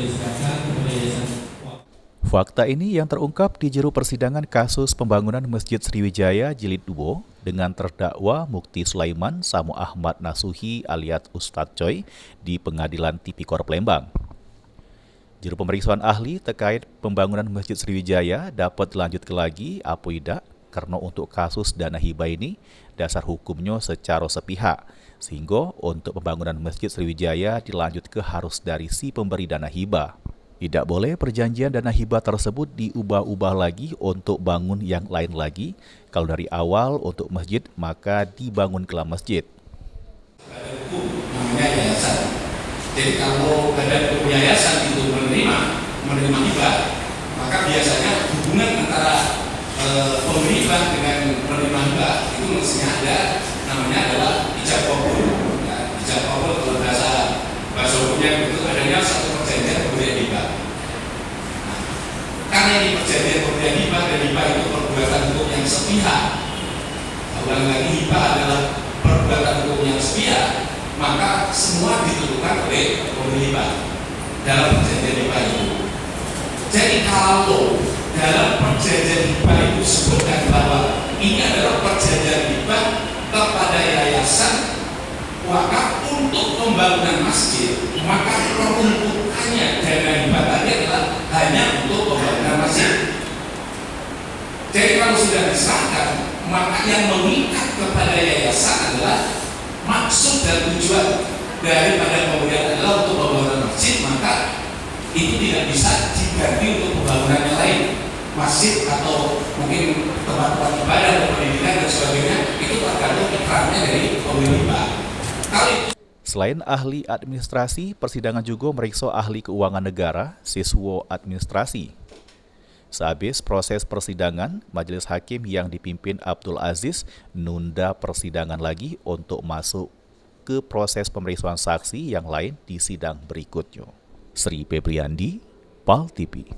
diserahkan kepada Yayasan. Fakta ini yang terungkap di juru persidangan kasus pembangunan Masjid Sriwijaya Jilid 2 dengan terdakwa Mukti Sulaiman Samu Ahmad Nasuhi alias Ustadz Coy di Pengadilan Tipikor Palembang. Juru pemeriksaan ahli terkait pembangunan Masjid Sriwijaya dapat dilanjutkan lagi apa tidak karena untuk kasus dana hibah ini dasar hukumnya secara sepihak, sehingga untuk pembangunan Masjid Sriwijaya dilanjut ke harus dari si pemberi dana hibah. Tidak boleh perjanjian dana hibah tersebut diubah-ubah lagi untuk bangun yang lain lagi. Kalau dari awal untuk masjid, maka dibangunlah masjid. Ada hukum namanya yayasan. Jadi kalau badan hukum yayasan itu menerima hibah, maka biasanya hubungan antara pemberi hibah dengan penerima hibah itu mestinya ada namanya adalah ijab qabul. Ya, ijab qabul kalau bahasa hukumnya itu adanya satu perjanjian pemberian hibah. Nah, karena ini perjanjian pemberian hibah dan hibah itu perbuatan hukum yang sepihak. Ulang lagi, hibah adalah perbuatan hukum yang sepihak, maka semua ditentukan oleh pemberi hibah dalam perjanjian hibah itu. Jadi kalau dalam perjanjian hibah itu sebutkan bahwa ini adalah perjanjian hibah kepada yayasan wakaf untuk pembangunan masjid, maka peruntukannya dana hibah tadi adalah hanya untuk pembangunan masjid. Jadi kalau sudah disahkan, maka yang mengikat kepada yayasan adalah maksud dan tujuan daripada pemberian adalah untuk pembangunan masjid, maka itu tidak bisa diganti untuk pembangunan yang lain, masjid atau mungkin tempat-tempat ibadah atau pendidikan dan sebagainya, itu tergantung ikramnya dari pemberi hibah. Selain ahli administrasi, persidangan juga meriksa ahli keuangan negara, siswa administrasi. Sehabis proses persidangan, majelis hakim yang dipimpin Abdul Aziz nunda persidangan lagi untuk masuk ke proses pemeriksaan saksi yang lain di sidang berikutnya. Sri Febriandi, PAL TV.